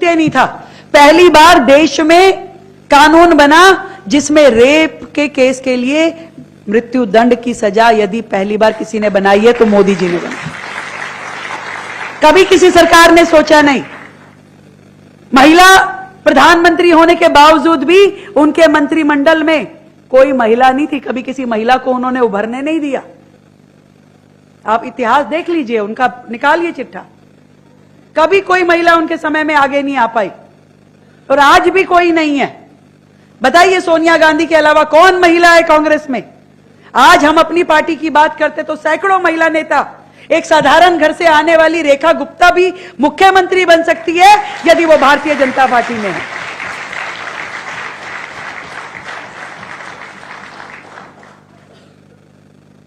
दिखते नहीं था। पहली बार देश में कानून बना जिसमें रेप के केस के लिए मृत्यु दंड की सजा यदि पहली बार किसी ने बनाई है तो मोदी जी ने बनाई। कभी किसी सरकार ने सोचा नहीं। महिला प्रधानमंत्री होने के बावजूद भी उनके मंत्रिमंडल में कोई महिला नहीं थी। कभी किसी महिला को उन्होंने उभरने नहीं दिया। आप इतिहास देख लीजिए, उनका निकालिए चिट्ठा। कभी कोई महिला उनके समय में आगे नहीं आ पाई और आज भी कोई नहीं है। बताइए, सोनिया गांधी के अलावा कौन महिला है कांग्रेस में? आज हम अपनी पार्टी की बात करते तो सैकड़ों महिला नेता, एक साधारण घर से आने वाली रेखा गुप्ता भी मुख्यमंत्री बन सकती है यदि वो भारतीय जनता पार्टी में है।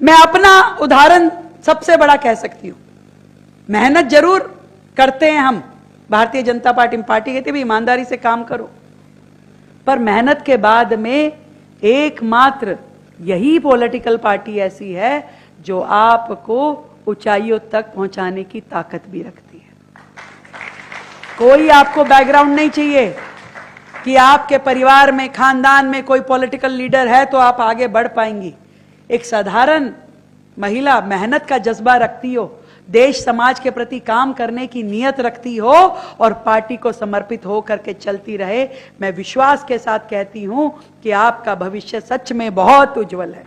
मैं अपना उदाहरण सबसे बड़ा कह सकती हूं। मेहनत जरूर करते हैं हम, भारतीय जनता पार्टी कहती है ईमानदारी से काम करो, पर मेहनत के बाद में एकमात्र यही पॉलिटिकल पार्टी ऐसी है जो आपको ऊंचाइयों तक पहुंचाने की ताकत भी रखती है। कोई आपको बैकग्राउंड नहीं चाहिए कि आपके परिवार में, खानदान में कोई पॉलिटिकल लीडर है तो आप आगे बढ़ पाएंगी। एक साधारण महिला मेहनत का जज्बा रखती हो, देश समाज के प्रति काम करने की नीयत रखती हो और पार्टी को समर्पित हो करके चलती रहे, मैं विश्वास के साथ कहती हूं कि आपका भविष्य सच में बहुत उज्जवल है।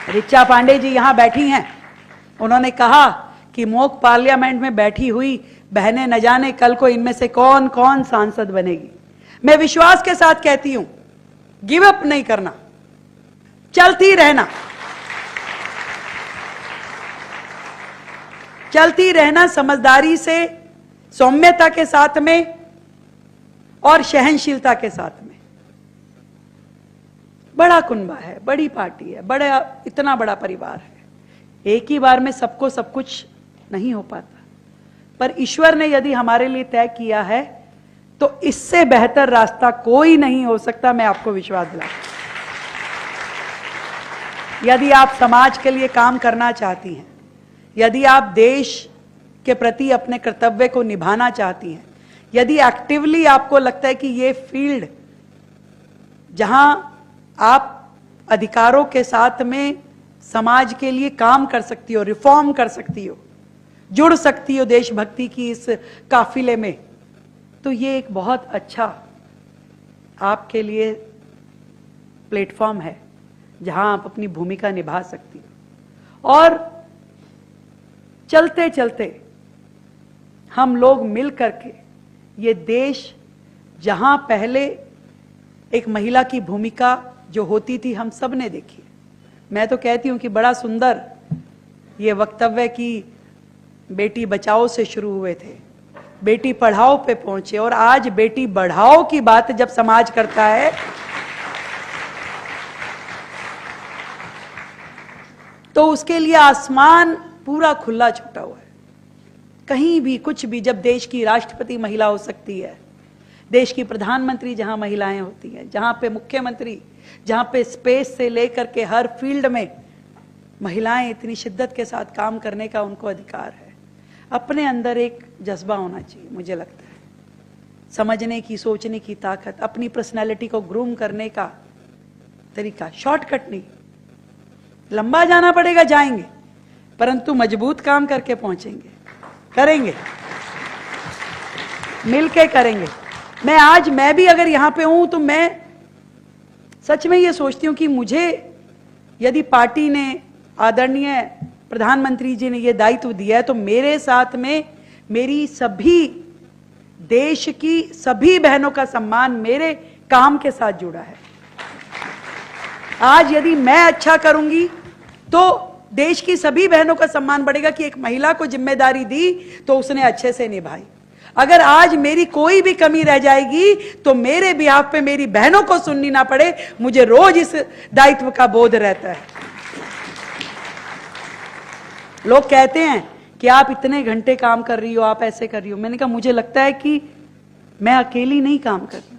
ऋचा पांडे जी यहां बैठी हैं। उन्होंने कहा कि मॉक पार्लियामेंट में बैठी हुई बहनें न जाने कल को इनमें से कौन कौन सांसद बनेगी। मैं विश्वास के साथ कहती हूं, गिव अप नहीं करना, चलती रहना, चलती रहना, समझदारी से, सौम्यता के साथ में और सहनशीलता के साथ में। बड़ा कुनबा है, बड़ी पार्टी है, बड़ा इतना बड़ा परिवार है। एक ही बार में सबको सब कुछ नहीं हो पाता, पर ईश्वर ने यदि हमारे लिए तय किया है तो इससे बेहतर रास्ता कोई नहीं हो सकता। मैं आपको विश्वास दिलाता हूं। यदि आप समाज के लिए काम करना चाहती हैं, यदि आप देश के प्रति अपने कर्तव्य को निभाना चाहती हैं, यदि एक्टिवली आपको लगता है कि ये फील्ड जहां आप अधिकारों के साथ में समाज के लिए काम कर सकती हो, रिफॉर्म कर सकती हो, जुड़ सकती हो देशभक्ति की इस काफिले में, तो ये एक बहुत अच्छा आपके लिए प्लेटफॉर्म है जहां आप अपनी भूमिका निभा सकती हो। और चलते चलते हम लोग मिल करके ये देश, जहां पहले एक महिला की भूमिका जो होती थी हम सब ने देखी। मैं तो कहती हूं कि बड़ा सुंदर ये वक्तव्य कि बेटी बचाओ से शुरू हुए थे, बेटी पढ़ाओ पे पहुंचे और आज बेटी बढ़ाओ की बात जब समाज करता है तो उसके लिए आसमान पूरा खुला छूटा हुआ है। कहीं भी कुछ भी, जब देश की राष्ट्रपति महिला हो सकती है, देश की प्रधानमंत्री जहां महिलाएं होती हैं, जहां पे मुख्यमंत्री, जहां पे स्पेस से लेकर के हर फील्ड में महिलाएं इतनी शिद्दत के साथ काम करने का उनको अधिकार है। अपने अंदर एक जज्बा होना चाहिए, मुझे लगता है, समझने की, सोचने की ताकत, अपनी पर्सनैलिटी को ग्रूम करने का तरीका। शॉर्टकट नहीं, लंबा जाना पड़ेगा, जाएंगे, परंतु मजबूत काम करके पहुंचेंगे, करेंगे, मिलके करेंगे। मैं भी अगर यहां पे हूं तो मैं सच में ये सोचती हूं कि मुझे यदि पार्टी ने, आदरणीय प्रधानमंत्री जी ने ये दायित्व दिया है तो मेरे साथ में मेरी सभी देश की सभी बहनों का सम्मान मेरे काम के साथ जुड़ा है। आज यदि मैं अच्छा करूंगी तो देश की सभी बहनों का सम्मान बढ़ेगा कि एक महिला को जिम्मेदारी दी तो उसने अच्छे से निभाई। अगर आज मेरी कोई भी कमी रह जाएगी तो मेरे बिहाफ पे मेरी बहनों को सुननी ना पड़े, मुझे रोज इस दायित्व का बोध रहता है। लोग कहते हैं कि आप इतने घंटे काम कर रही हो, आप ऐसे कर रही हो। मैंने कहा मुझे लगता है कि मैं अकेली नहीं काम कर रही हूं।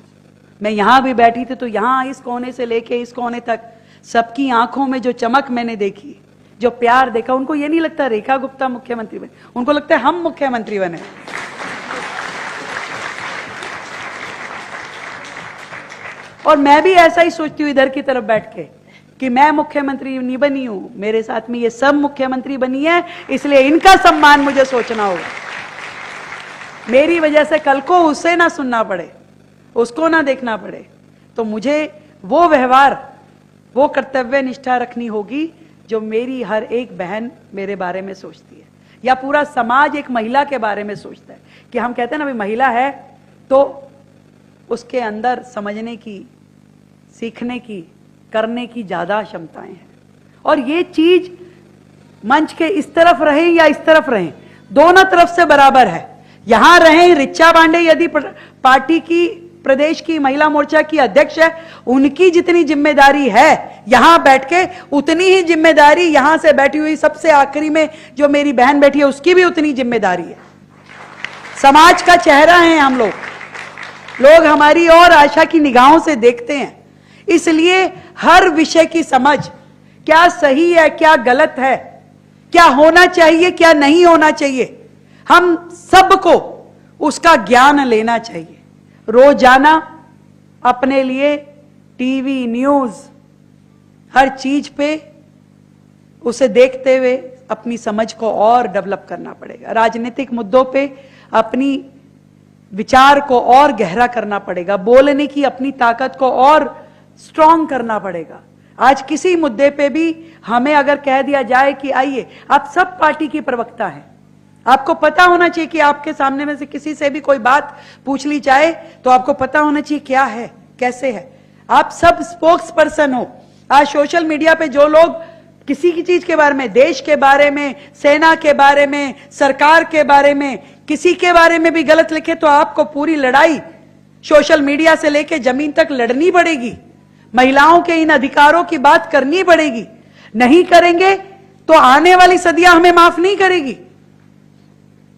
मैं यहां भी बैठी थी तो यहां इस कोने से लेके इस कोने तक सबकी आंखों में जो चमक मैंने देखी, जो प्यार देखा, उनको ये नहीं लगता रेखा गुप्ता मुख्यमंत्री बने, उनको लगता है हम मुख्यमंत्री बने। और मैं भी ऐसा ही सोचती हूं इधर की तरफ बैठ के कि मैं मुख्यमंत्री नहीं बनी हूं, मेरे साथ में ये सब मुख्यमंत्री बनी है, इसलिए इनका सम्मान मुझे सोचना होगा। मेरी वजह से कल को उसे ना सुनना पड़े, उसको ना देखना पड़े, तो मुझे वो व्यवहार, वो कर्तव्य निष्ठा रखनी होगी जो मेरी हर एक बहन मेरे बारे में सोचती है, या पूरा समाज एक महिला के बारे में सोचता है। कि हम कहते हैं ना भाई महिला है तो उसके अंदर समझने की, सीखने की, करने की ज्यादा क्षमताएं हैं। और ये चीज मंच के इस तरफ रहे या इस तरफ रहे, दोनों तरफ से बराबर है। यहां रहे ऋचा पांडे यदि पार्टी की प्रदेश की महिला मोर्चा की अध्यक्ष है, उनकी जितनी जिम्मेदारी है यहां बैठ के, उतनी ही जिम्मेदारी यहां से बैठी हुई सबसे आखिरी में जो मेरी बहन बैठी है उसकी भी उतनी जिम्मेदारी है। समाज का चेहरा है हम लोग हमारी और आशा की निगाहों से देखते हैं, इसलिए हर विषय की समझ, क्या सही है क्या गलत है, क्या होना चाहिए क्या नहीं होना चाहिए, हम सबको उसका ज्ञान लेना चाहिए। रोजाना अपने लिए टीवी, न्यूज, हर चीज पे उसे देखते हुए अपनी समझ को और डेवलप करना पड़ेगा। राजनीतिक मुद्दों पे अपनी विचार को और गहरा करना पड़ेगा, बोलने की अपनी ताकत को और स्ट्रांग करना पड़ेगा। आज किसी मुद्दे पे भी हमें अगर कह दिया जाए कि आइए, आप सब पार्टी की प्रवक्ता हैं, आपको पता होना चाहिए कि आपके सामने में से किसी से भी कोई बात पूछ ली जाए तो आपको पता होना चाहिए क्या है कैसे है। आप सब स्पोक्स पर्सन हो। आज सोशल मीडिया पे जो लोग किसी की चीज के बारे में, देश के बारे में, सेना के बारे में, सरकार के बारे में, किसी के बारे में भी गलत लिखे तो आपको पूरी लड़ाई सोशल मीडिया से लेके जमीन तक लड़नी पड़ेगी। महिलाओं के इन अधिकारों की बात करनी पड़ेगी। नहीं करेंगे तो आने वाली सदियां हमें माफ नहीं करेगी।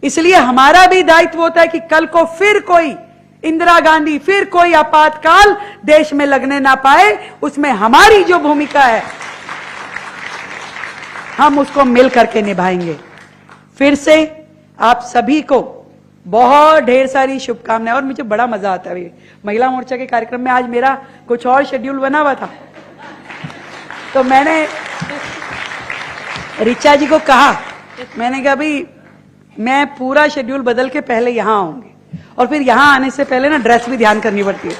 इसलिए हमारा भी दायित्व होता है कि कल को फिर कोई इंदिरा गांधी, फिर कोई आपातकाल देश में लगने ना पाए, उसमें हमारी जो भूमिका है हम उसको मिल करके निभाएंगे। फिर से आप सभी को बहुत ढेर सारी शुभकामनाएं। और मुझे बड़ा मजा आता है महिला मोर्चा के कार्यक्रम में। आज मेरा कुछ और शेड्यूल बना हुआ था, तो मैंने ऋचा जी को कहा, मैंने कहा भाई मैं पूरा शेड्यूल बदल के पहले यहां आऊंगी, और फिर यहां आने से पहले ना ड्रेस भी ध्यान करनी पड़ती है।